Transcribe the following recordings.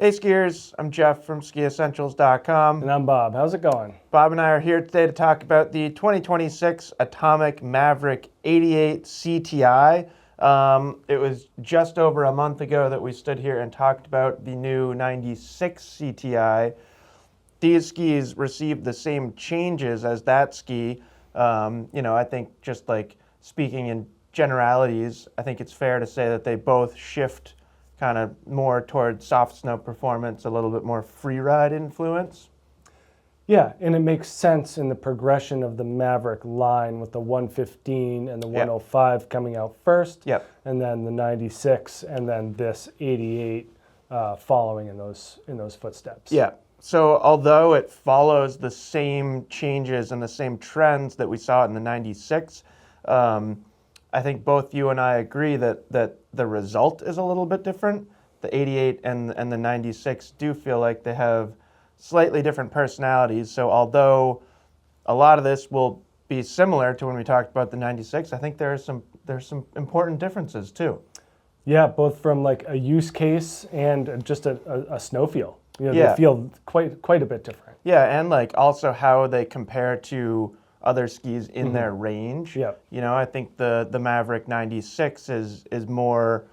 Hey skiers, I'm Jeff from skiessentials.com. And I'm Bob. How's it going? Bob and I are here today to talk about the 2026 Atomic Maverick 88 CTI. It was just over a month ago that we stood here and talked about the new 96 CTI. These skis received the same changes as that ski. I think just like speaking in generalities, I think it's fair to say that they both shift kind of more towards soft snow performance, a little bit more free ride influence. Yeah, and it makes sense in the progression of the Maverick line with the 115 and the 105 coming out first, and then the 96, and then this 88 following in those footsteps. Yeah. So although it follows the same changes and the same trends that we saw in the 96, I think both you and I agree that the result is a little bit different. The 88 and the 96 do feel like they have slightly different personalities. So although a lot of this will be similar to when we talked about the 96, I think there's some important differences too. Yeah, both from like a use case and just a snow feel. They feel quite a bit different. Yeah, and like also how they compare to other skis in their range. Yeah. I think the Maverick 96 is more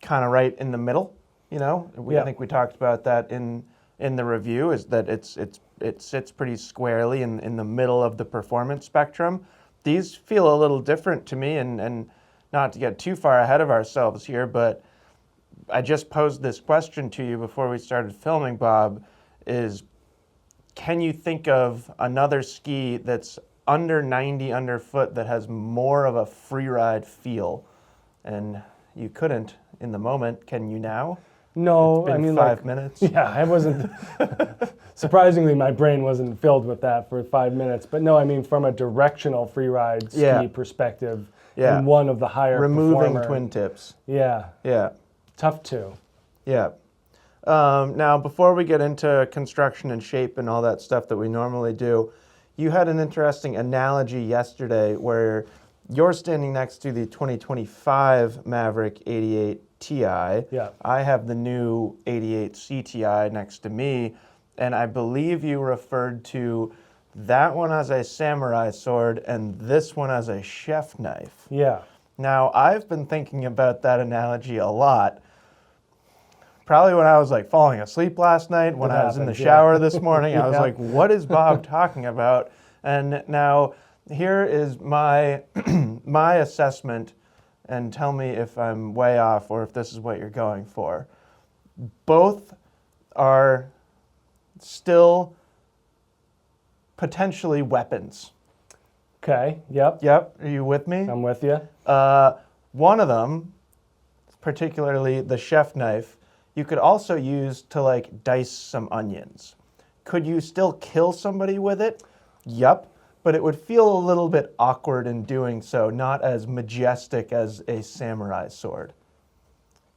kind of right in the middle. I think we talked about that in the review, is that it sits pretty squarely in the middle of the performance spectrum. These feel a little different to me, and not to get too far ahead of ourselves here, but I just posed this question to you before we started filming, Bob, is can you think of another ski that's under 90 underfoot that has more of a free ride feel? And you couldn't in the moment. Can you now? No, it's been 5 minutes. Yeah, I wasn't. Surprisingly, my brain wasn't filled with that for 5 minutes. But no, I mean from a directional free ride ski perspective, and one of the higher removing twin tips. Yeah. Tough too. Yeah. Now, before we get into construction and shape and all that stuff that we normally do, you had an interesting analogy yesterday where you're standing next to the 2025 Maverick 88 Ti. Yeah. I have the new 88 CTI next to me, and I believe you referred to that one as a samurai sword and this one as a chef knife. Yeah. Now, I've been thinking about that analogy a lot. Probably when I was like falling asleep last night, when I was in the shower this morning, I was like, what is Bob talking about? And now here is my my assessment, and tell me if I'm way off or if this is what you're going for. Both are still potentially weapons. Okay, yep. Are you with me? I'm with you. One of them, particularly the chef knife, you could also use to like dice some onions. Could you still kill somebody with it? Yup, but it would feel a little bit awkward in doing so, not as majestic as a samurai sword.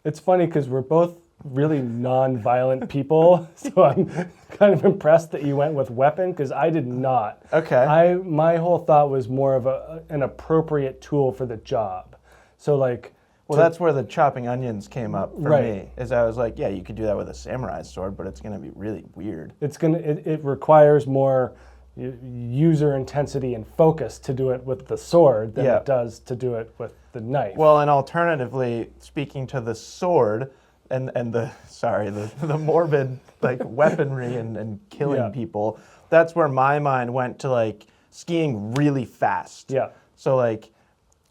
It's funny because we're both really non-violent people, so I'm kind of impressed that you went with weapon because I did not. Okay. My whole thought was more of an appropriate tool for the job. So like. Well, that's where the chopping onions came up for me. Is I was like, yeah, you could do that with a samurai sword, but it's going to be really weird. It requires more user intensity and focus to do it with the sword than it does to do it with the knife. Well, and alternatively, speaking to the sword and the morbid like weaponry and killing people, that's where my mind went to like skiing really fast. Yeah. So like,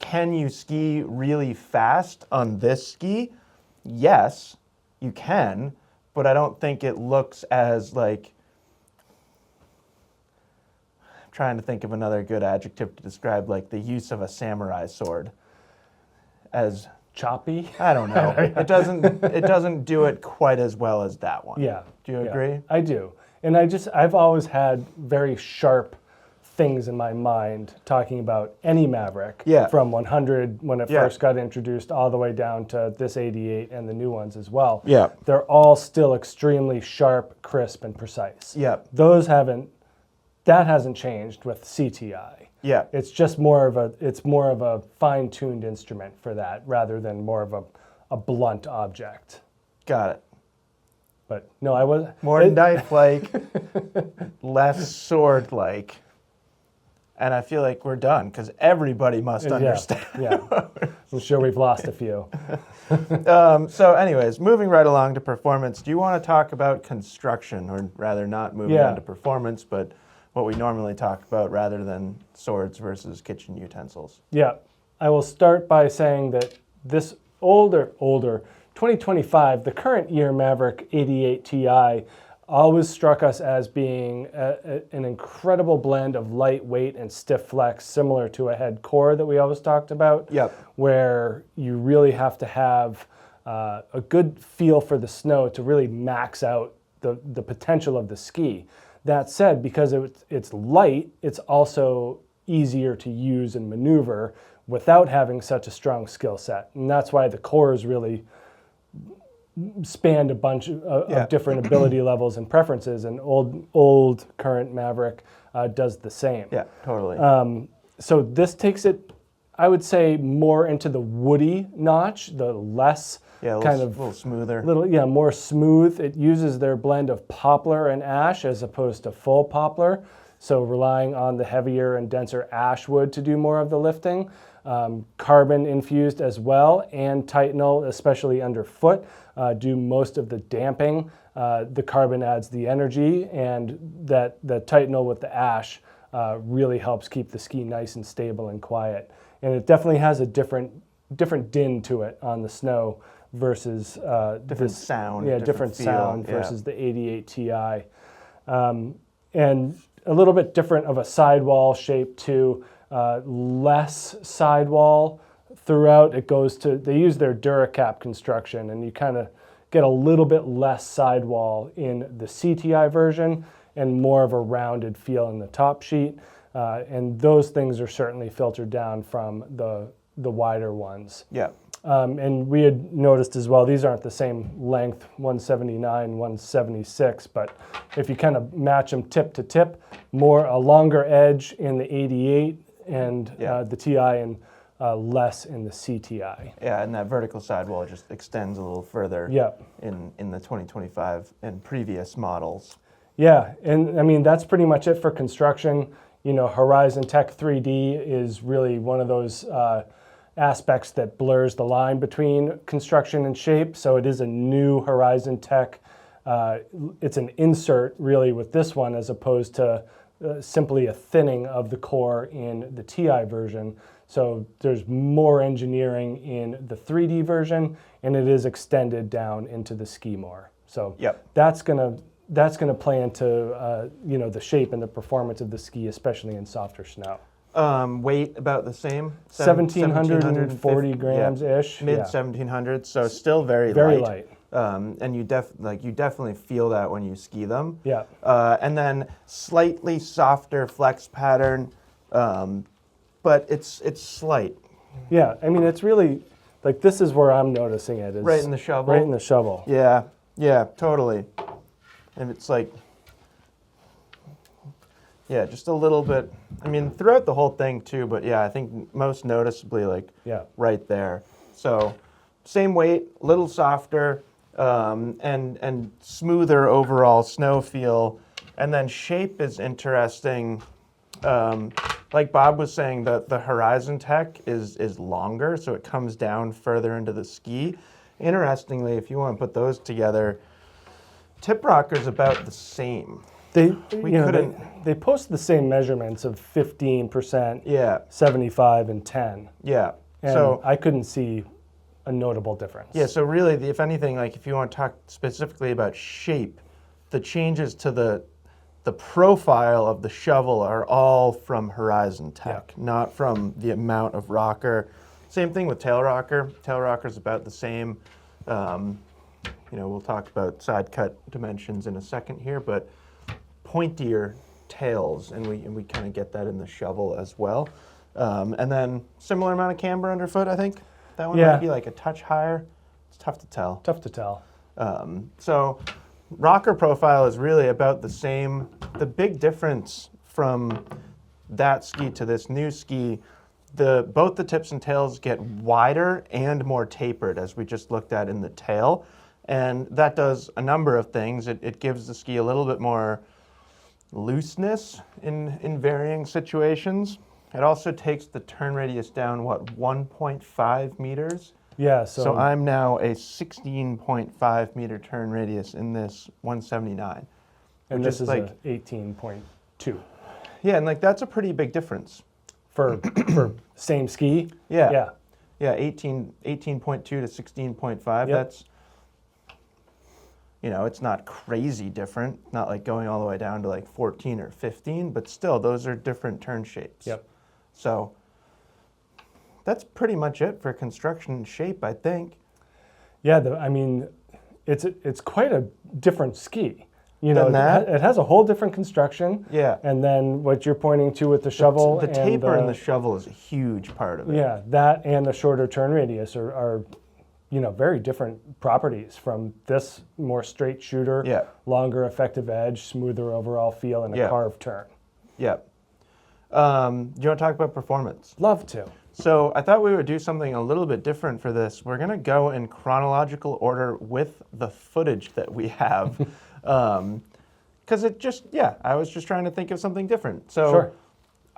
can you ski really fast on this ski? Yes, you can, but I don't think it looks as like, I'm trying to think of another good adjective to describe like the use of a samurai sword as choppy. I don't know. It doesn't do it quite as well as that one. Yeah. Do you agree? I do. And I've always had very sharp things in my mind talking about any Maverick from 100 when it first got introduced all the way down to this 88 and the new ones as well. Yeah. They're all still extremely sharp, crisp, and precise. Yeah. That hasn't changed with CTI. Yeah. It's just more of a fine-tuned instrument for that rather than more of a blunt object. Got it. But no, I was more knife-like, less sword-like. And I feel like we're done because everybody must understand. Yeah, I'm sure we've lost a few. So anyways, moving right along to performance, do you want to talk about construction, or rather not moving on to performance, but what we normally talk about rather than swords versus kitchen utensils? Yeah, I will start by saying that this older 2025, the current year Maverick 88 Ti always struck us as being an incredible blend of lightweight and stiff flex, similar to a head core that we always talked about, where you really have to have a good feel for the snow to really max out the potential of the ski. That said, because it's light, it's also easier to use and maneuver without having such a strong skill set. And that's why the cores really spanned a bunch of different ability levels and preferences, and old current Maverick does the same. Yeah, totally. So this takes it, I would say, more into the woody notch, the less a little smoother. More smooth. It uses their blend of poplar and ash as opposed to full poplar, so relying on the heavier and denser ash wood to do more of the lifting. Carbon infused as well, and Titanal, especially underfoot, do most of the damping. The carbon adds the energy, and the Titanal with the ash really helps keep the ski nice and stable and quiet. And it definitely has a different din to it on the snow versus different sound. Yeah, different feel, sound versus the 88 Ti. And a little bit different of a sidewall shape too. Less sidewall throughout. It goes to, they use their Duracap construction, and you kind of get a little bit less sidewall in the CTI version and more of a rounded feel in the top sheet. And those things are certainly filtered down from the wider ones. Yeah. And we had noticed as well, these aren't the same length, 179, 176, but if you kind of match them tip to tip, a longer edge in the 88 and the TI, and less in the CTI. Yeah, and that vertical sidewall just extends a little further in the 2025 and previous models. Yeah, and I mean, that's pretty much it for construction. You know, Horizon Tech 3D is really one of those aspects that blurs the line between construction and shape. So it is a new Horizon Tech. It's an insert really with this one, as opposed to simply a thinning of the core in the TI version. So there's more engineering in the 3D version, and it is extended down into the ski more. So that's gonna play into the shape and the performance of the ski, especially in softer snow. Weight about the same, 1,740 grams ish, mid 1,700s, so still very light. And you definitely feel that when you ski them. Yeah. And then slightly softer flex pattern, but it's slight. Yeah, I mean, it's really like, this is where I'm noticing it. Is right in the shovel. Right in the shovel. Yeah, yeah, totally. And it's like, yeah, just a little bit. I mean, throughout the whole thing too, but yeah, I think most noticeably right there. So same weight, little softer, and smoother overall snow feel. And then shape is interesting. Like Bob was saying, that the Horizon Tech is longer, so it comes down further into the ski. Interestingly, if you want to put those together, Tip Rocker's about the same. They post the same measurements of 15%, 75, and 10. Yeah. And so I couldn't see a notable difference. Yeah, so really, if anything, like if you want to talk specifically about shape, the changes to the profile of the shovel are all from Horizon Tech, not from the amount of rocker. Same thing with tail rocker. Tail rocker's about the same. We'll talk about side cut dimensions in a second here, but pointier tails, and we kind of get that in the shovel as well. And then similar amount of camber underfoot, I think. That one might be like a touch higher. It's tough to tell. Tough to tell. So rocker profile is really about the same. The big difference from that ski to this new ski, both the tips and tails get wider and more tapered, as we just looked at in the tail. And that does a number of things. It gives the ski a little bit more looseness in varying situations. It also takes the turn radius down, 1.5 meters? Yeah, So I'm now a 16.5 meter turn radius in this 179. And this is like 18.2. Yeah, and like that's a pretty big difference. For same ski? Yeah. Yeah, 18.2 to 16.5. That's, it's not crazy different. Not like going all the way down to like 14 or 15, but still, those are different turn shapes. Yep. So that's pretty much it for construction and shape, I think. Yeah, it's quite a different ski. It has a whole different construction. Yeah. And then what you're pointing to with the shovel. The taper and the shovel is a huge part of it. Yeah, that and the shorter turn radius are very different properties from this more straight shooter, longer effective edge, smoother overall feel, and a carved turn. Yeah. Do you want to talk about performance? Love to. So I thought we would do something a little bit different for this. We're going to go in chronological order with the footage that we have. Because I was just trying to think of something different. So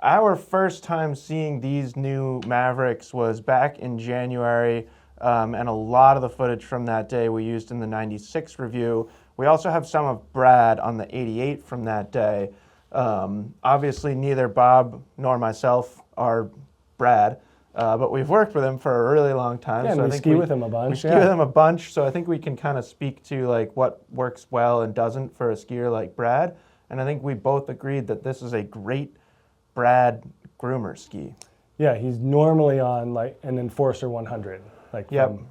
our first time seeing these new Mavericks was back in January, and a lot of the footage from that day we used in the 96 review. We also have some of Brad on the 88 from that day. Obviously, neither Bob nor myself are Brad, but we've worked with him for a really long time. Yeah, and we ski with him a bunch. We ski with him a bunch, so I think we can kind of speak to like what works well and doesn't for a skier like Brad. And I think we both agreed that this is a great Brad groomer ski. Yeah, he's normally on like an Enforcer 100. Like from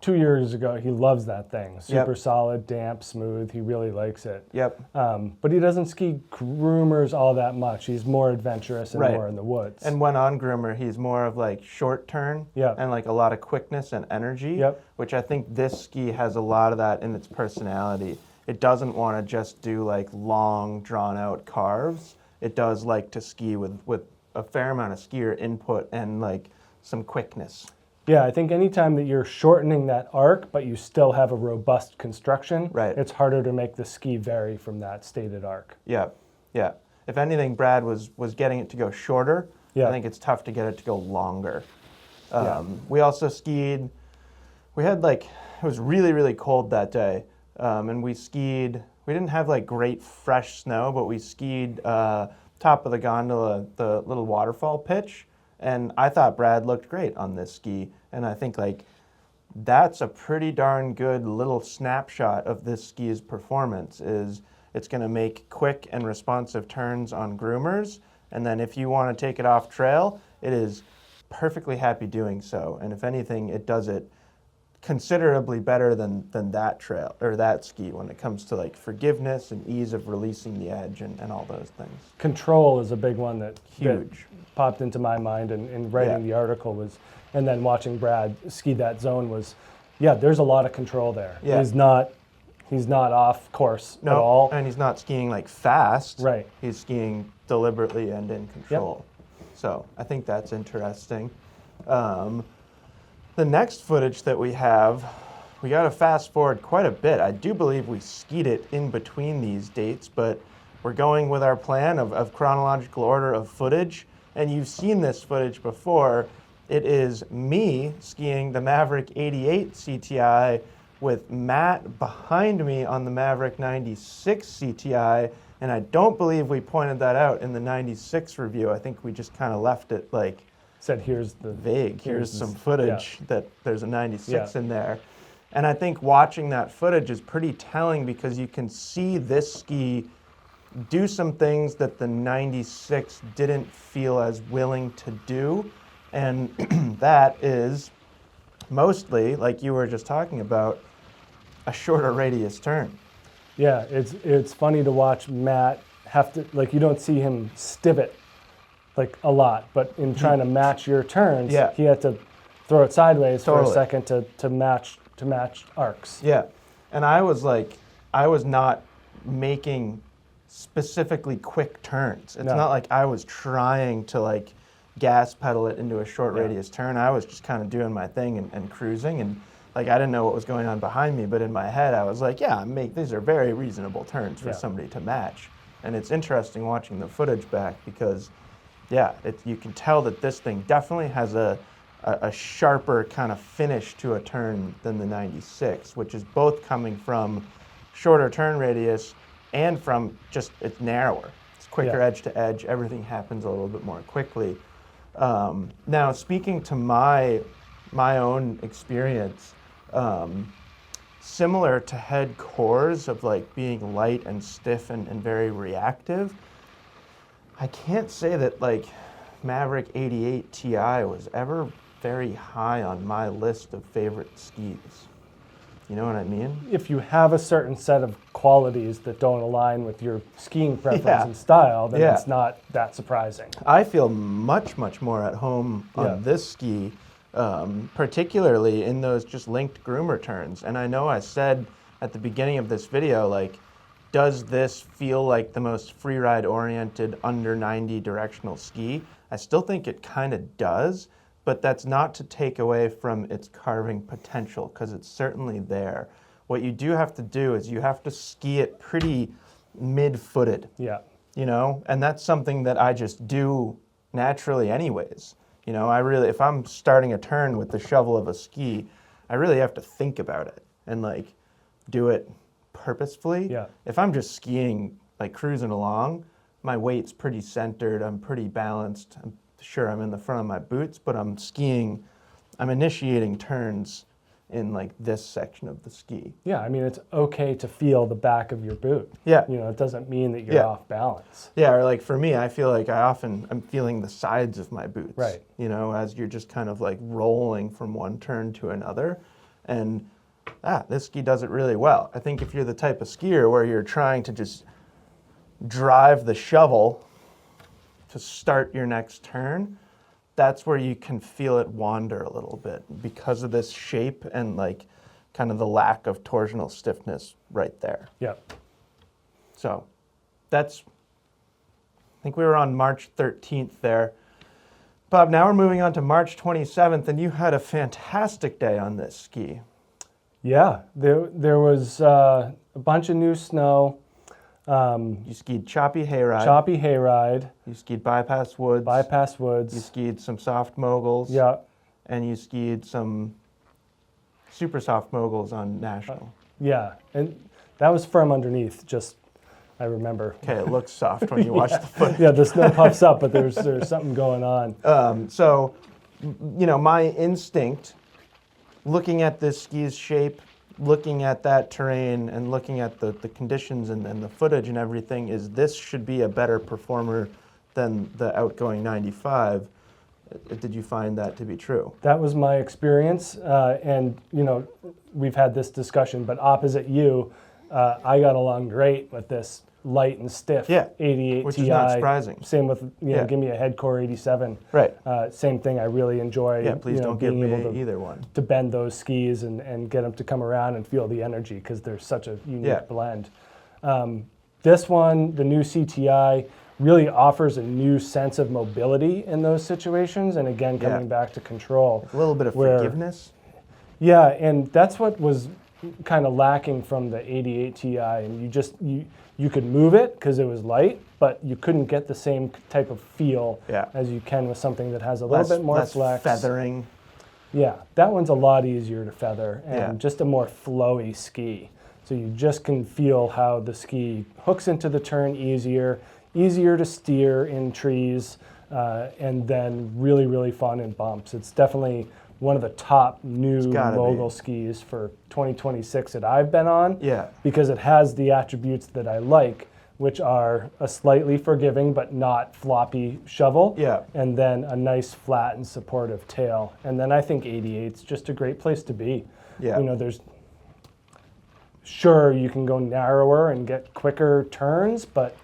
2 years ago, he loves that thing. Super solid, damp, smooth. He really likes it. But he doesn't ski groomers all that much. He's more adventurous and more in the woods. And when on groomer, he's more of like short turn and like a lot of quickness and energy, which I think this ski has a lot of that in its personality. It doesn't want to just do like long, drawn out carves. It does like to ski with a fair amount of skier input and like some quickness. Yeah, I think anytime that you're shortening that arc, but you still have a robust construction, it's harder to make the ski vary from that stated arc. Yeah. If anything, Brad was getting it to go shorter. I think it's tough to get it to go longer. We also skied, it was really, really cold that day. And we didn't have like great fresh snow, but we skied top of the gondola, the little waterfall pitch. And I thought Brad looked great on this ski. And I think like that's a pretty darn good little snapshot of this ski's performance. Is it's going to make quick and responsive turns on groomers. And then if you want to take it off trail, it is perfectly happy doing so. And if anything, it does it considerably better than that trail or that ski when it comes to like forgiveness and ease of releasing the edge and all those things. Control is a big one that popped into my mind in writing the article was, and then watching Brad ski that zone was, there's a lot of control there. He's not off course at all. And he's not skiing like fast. Right. He's skiing deliberately and in control. So I think that's interesting. The next footage that we have, we got to fast forward quite a bit. I do believe we skied it in between these dates, but we're going with our plan of chronological order of footage. And you've seen this footage before. It is me skiing the Maverick 88 CTI with Matt behind me on the Maverick 96 CTI. And I don't believe we pointed that out in the 96 review. I think we just kind of left it like, said here's the vague. Here's some footage that there's a 96 in there. And I think watching that footage is pretty telling because you can see this ski do some things that the 96 didn't feel as willing to do. And that is mostly, like you were just talking about, a shorter radius turn. Yeah, it's funny to watch Matt have to, like you don't see him stivot like a lot, but in trying to match your turns, he had to throw it sideways for a second to match arcs. Yeah, and I was not making specifically quick turns. It's not like I was trying to like gas pedal it into a short radius turn. I was just kind of doing my thing and cruising, and like I didn't know what was going on behind me, but in my head I was like, yeah, these are very reasonable turns for somebody to match. And it's interesting watching the footage back because, yeah, you can tell that this thing definitely has a sharper kind of finish to a turn than the 96, which is both coming from shorter turn radius and from just it's narrower. It's quicker edge to edge. Everything happens a little bit more quickly. Now, speaking to my own experience, similar to head cores of like being light and stiff and very reactive, I can't say that like Maverick 88 Ti was ever very high on my list of favorite skis. You know what I mean? If you have a certain set of qualities that don't align with your skiing preference and style, then it's not that surprising. I feel much, much more at home on this ski, particularly in those just linked groomer turns. And I know I said at the beginning of this video, like, does this feel like the most freeride oriented under 90 directional ski? I still think it kind of does, but that's not to take away from its carving potential, because it's certainly there. What you do have to do is you have to ski it pretty mid-footed. Yeah. You know, and that's something that I just do naturally anyways. You know, if I'm starting a turn with the shovel of a ski, I really have to think about it and like do it purposefully. Yeah. If I'm just skiing, like cruising along, my weight's pretty centered, I'm pretty balanced. Sure, I'm in the front of my boots, but I'm initiating turns in like this section of the ski. Yeah, I mean, it's okay to feel the back of your boot. Yeah. You know, it doesn't mean that you're off balance. Yeah, or like for me, I feel like I'm feeling the sides of my boots. Right. You know, as you're just kind of like rolling from one turn to another. And this ski does it really well. I think if you're the type of skier where you're trying to just drive the shovel to start your next turn, that's where you can feel it wander a little bit because of this shape and like kind of the lack of torsional stiffness right there. Yep. So I think we were on March 13th there. Bob, now we're moving on to March 27th, and you had a fantastic day on this ski. Yeah, there was a bunch of new snow. You skied choppy hayride. Choppy hayride. You skied bypass woods. Bypass woods. You skied some soft moguls. Yeah. And you skied some super soft moguls on national. Yeah, and that was firm underneath, just, I remember. Okay, it looks soft when you watch the footage. Yeah, the snow puffs up, but there's something going on. So, you know, my instinct, looking at this ski's shape, looking at that terrain and looking at the conditions and the footage and everything, is this should be a better performer than the outgoing 95. Did you find that to be true? That was my experience, and you know, we've had this discussion, but opposite you, I got along great with this light and stiff 88 which Ti. is not surprising. Same with, you know, give me a head core 87. Right. Same thing, I really enjoy. Yeah, please don't give being me able either one. to bend those skis and get them to come around and feel the energy, because they're such a unique blend. This one, the new CTI, really offers a new sense of mobility in those situations, and again, coming back to control. A little bit of forgiveness. Yeah, and that's what was kind of lacking from the 88 Ti, and you could move it because it was light, but you couldn't get the same type of feel as you can with something that has a little bit more flex. Feathering. Yeah, that one's a lot easier to feather and just a more flowy ski. So you just can feel how the ski hooks into the turn easier to steer in trees, and then really, really fun in bumps. It's definitely one of the top new mogul skis for 2026 that I've been on, because it has the attributes that I like, which are a slightly forgiving but not floppy shovel, and then a nice flat and supportive tail. And then I think 88's just a great place to be. You know, sure, you can go narrower and get quicker turns, but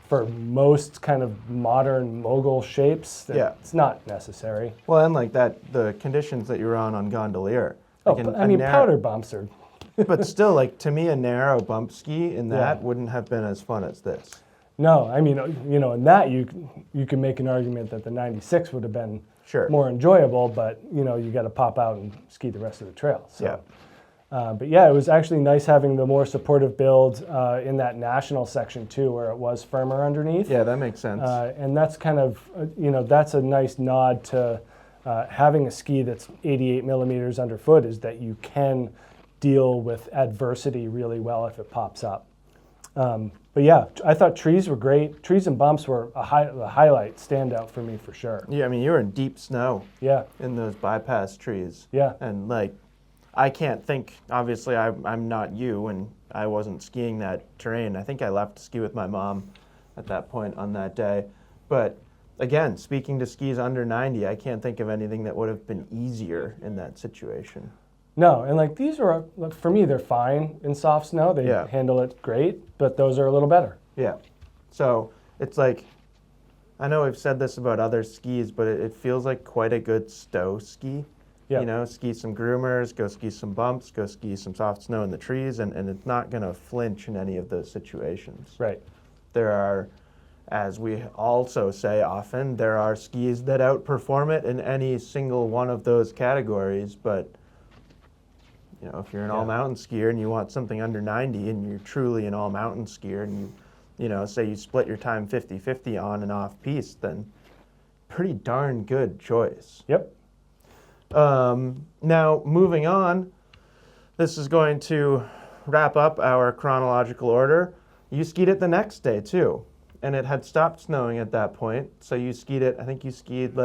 for most kind of modern mogul shapes, it's not necessary. Well, and like that, the conditions that you were on Gondolier. Like powder bumps are... But still, like, to me, a narrow bump ski in that wouldn't have been as fun as this. No, I mean, in that you can make an argument that the 96 would have been Sure. more enjoyable, but you got to pop out and ski the rest of the trail. So. Yeah. But yeah, it was actually nice having the more supportive build in that national section too, where it was firmer underneath. Yeah, that makes sense. And that's kind of, that's a nice nod to having a ski that's 88 millimeters underfoot, is that you can deal with adversity really well if it pops up. But yeah, I thought trees were great. Trees and bumps were a highlight, standout for me for sure. Yeah, I mean, you were in deep snow. Yeah. In those bypass trees. Yeah. And I can't think, obviously I'm not you, and I wasn't skiing that terrain. I think I left to ski with my mom at that point on that day. But again, speaking to skis under 90, I can't think of anything that would have been easier in that situation. No, and these are, for me, they're fine in soft snow. They handle it great, but those are a little better. Yeah. So it's I know I've said this about other skis, but it feels like quite a good stow ski. Yeah. Ski some groomers, go ski some bumps, go ski some soft snow in the trees, and it's not going to flinch in any of those situations. Right. There are, as we also say often, there are skis that outperform it in any single one of those categories, but if you're an all-mountain skier and you want something under 90 and you're truly an all-mountain skier and you say you split your time 50-50 on and off piste, then pretty darn good choice. Yep. Now, moving on, this is going to wrap up our chronological order. You skied it the next day, too, and it had stopped snowing at that point, so you skied it, I think you skied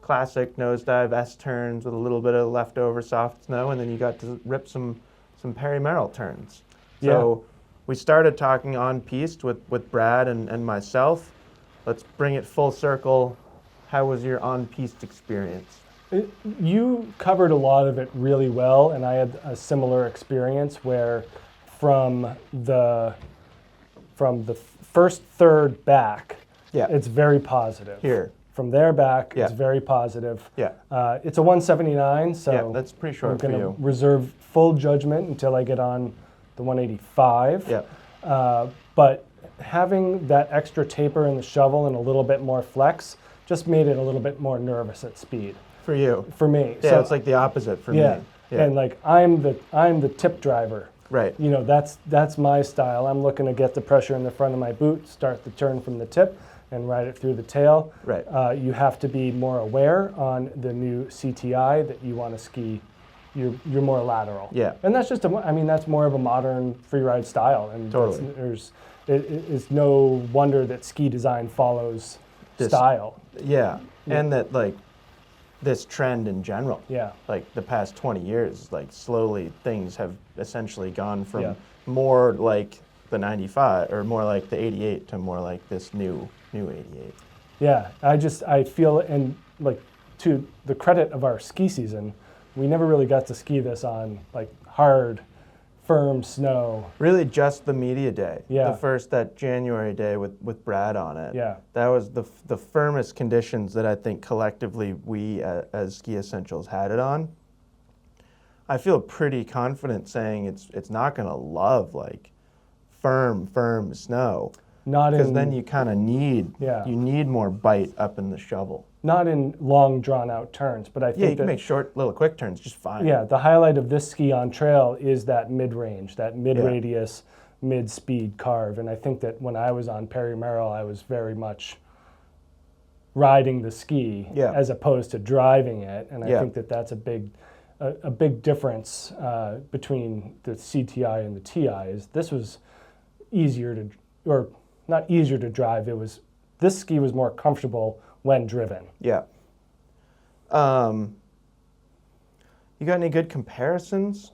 classic nosedive S-turns with a little bit of leftover soft snow, and then you got to rip some Perry Merrill turns. So we started talking on piste with Brad and myself. Let's bring it full circle. How was your on-piste experience? You covered a lot of it really well, and I had a similar experience where from the first third back, it's very positive. Here. From there back, it's very positive. Yeah. It's a 179, so that's pretty short I'm for going you. to reserve full judgment until I get on the 185. Yeah. But having that extra taper in the shovel and a little bit more flex just made it a little bit more nervous at speed. For you. For me. Yeah, so, it's the opposite for me. Yeah. And I'm the tip driver. Right. That's my style. I'm looking to get the pressure in the front of my boot, start the turn from the tip, and ride it through the tail. Right. You have to be more aware on the new CTI that you want to ski. You're more lateral. Yeah. And that's just that's more of a modern freeride style, and totally. It's no wonder that ski design follows style. Yeah. And that this trend in general. Yeah. The past 20 years, slowly things have essentially gone from more like the 95 or more like the 88 to more like this new 88. Yeah, I feel, and to the credit of our ski season, we never really got to ski this on hard, firm snow. Really just the media day. Yeah. That January day with Brad on it. Yeah. That was the firmest conditions that I think collectively we as Ski Essentials had it on. I feel pretty confident saying it's not going to love firm snow. Not because in, then you kind of need more bite up in the shovel. Not in long drawn out turns, but I think you can make short little quick turns just fine. Yeah, the highlight of this ski on trail is that mid range, that mid radius, mid speed carve, and I think that when I was on Perry Merrill, I was very much riding the ski as opposed to driving it, and I think that that's a big difference between the CTI and the TI. Is this was easier to, or not easier to drive. This ski was more comfortable when driven. Yeah. You got any good comparisons?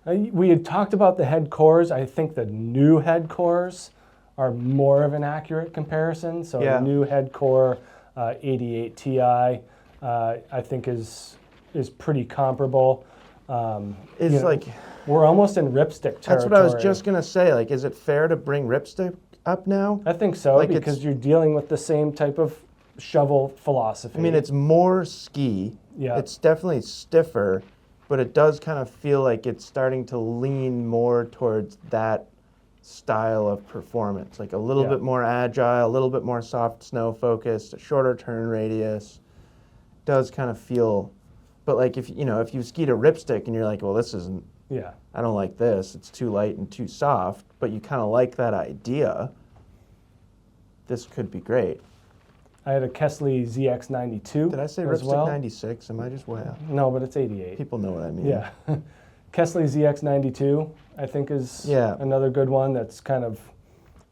We had talked about the head cores. I think the new head cores are more of an accurate comparison. So the new head core 88 Ti, I think is pretty comparable. We're almost in ripstick territory. That's what I was just gonna say. Is it fair to bring ripstick up now? I think so, because you're dealing with the same type of shovel philosophy. I mean, it's more ski. Yeah. It's definitely stiffer, but it does kind of feel like it's starting to lean more towards that style of performance, like a little bit more agile, a little bit more soft snow focused, a shorter turn radius. Does kind of feel, but like if you skied a ripstick and you're like, well, this isn't, I don't like this, it's too light and too soft, but you kind of like that idea, this could be great. I had a Kesley ZX92. Did I say ripstick 96? Am I just way out? No, but it's 88. People know what I mean. Yeah. Kesley ZX92, I think, is another good one that's kind of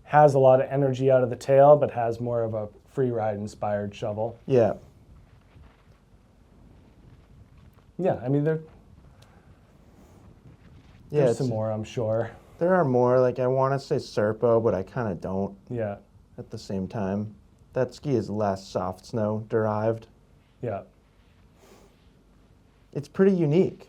has a lot of energy out of the tail, but has more of a free ride inspired shovel. Yeah. Yeah, I mean, there's some more, I'm sure. There are more. Like, I want to say Serpo, but I kind of don't. Yeah. At the same time. That ski is less soft snow derived. Yeah. It's pretty unique.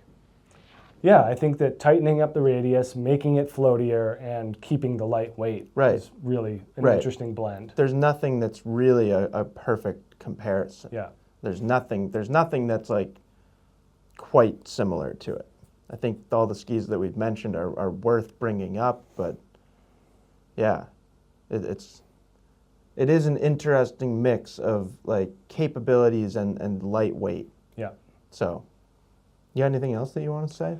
Yeah, I think that tightening up the radius, making it floatier, and keeping the light weight is really an interesting blend. There's nothing that's really a perfect comparison. Yeah. There's nothing that's like quite similar to it. I think all the skis that we've mentioned are worth bringing up, but yeah, it is an interesting mix of like capabilities and lightweight. Yeah. So, you got anything else that you want to say?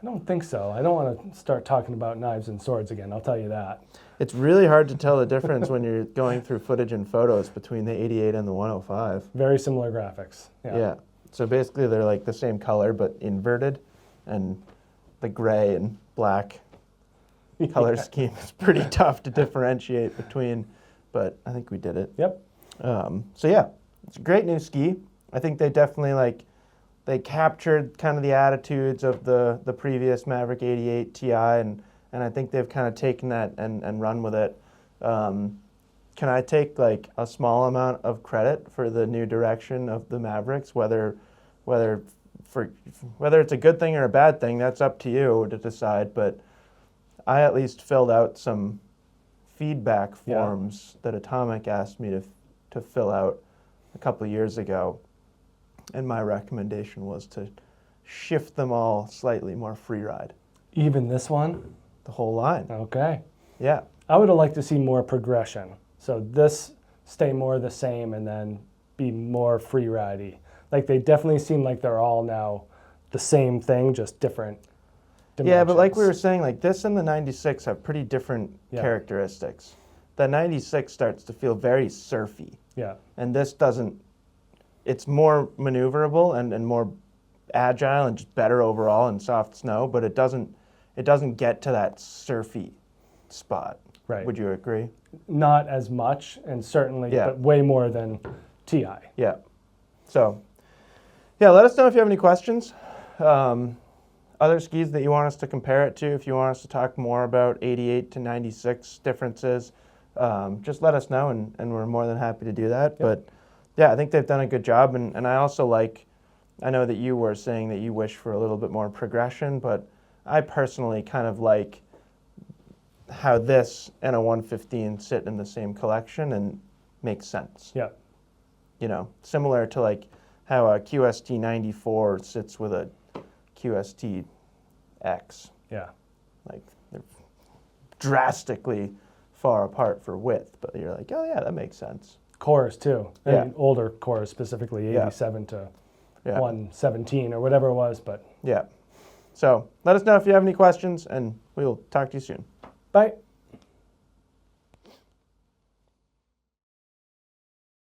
I don't think so. I don't want to start talking about knives and swords again, I'll tell you that. It's really hard to tell the difference when you're going through footage and photos between the 88 and the 105. Very similar graphics. Yeah. So basically they're like the same color but inverted, and the gray and black color scheme is pretty tough to differentiate between, but I think we did it. Yep. So yeah, it's a great new ski. I think they definitely they captured kind of the attitudes of the previous Maverick 88 Ti, and I think they've kind of taken that and run with it. Can I take like a small amount of credit for the new direction of the Mavericks, whether it's a good thing or a bad thing, that's up to you to decide, but I at least filled out some feedback forms that Atomic asked me to fill out a couple of years ago, and my recommendation was to shift them all slightly more free ride. Even this one? The whole line. Okay. Yeah. I would have liked to see more progression. So this stay more the same and then be more free ridey. Like they definitely seem like they're all now the same thing, just different dimensions. Yeah, but like we were saying, like this and the 96 have pretty different characteristics. The 96 starts to feel very surfy. Yeah. And this doesn't. It's more maneuverable and more agile and just better overall in soft snow, but it doesn't get to that surfy spot. Right. Would you agree? Not as much, and certainly, but way more than TI. Yeah. So, yeah, let us know if you have any questions. Other skis that you want us to compare it to, if you want us to talk more about 88 to 96 differences, just let us know, and we're more than happy to do that. Yep. But, yeah, I think they've done a good job, and I also I know that you were saying that you wish for a little bit more progression, but I personally kind of like how this and a 115 sit in the same collection and makes sense. Yeah. You know, similar to like how a QST 94 sits with a QST X. Yeah. Like they're drastically far apart for width, but you're like, oh yeah, that makes sense. Cores too. Yeah. I mean, older cores, specifically 87 to 117 or whatever it was, but. Yeah. So let us know if you have any questions, and we'll talk to you soon. Bye.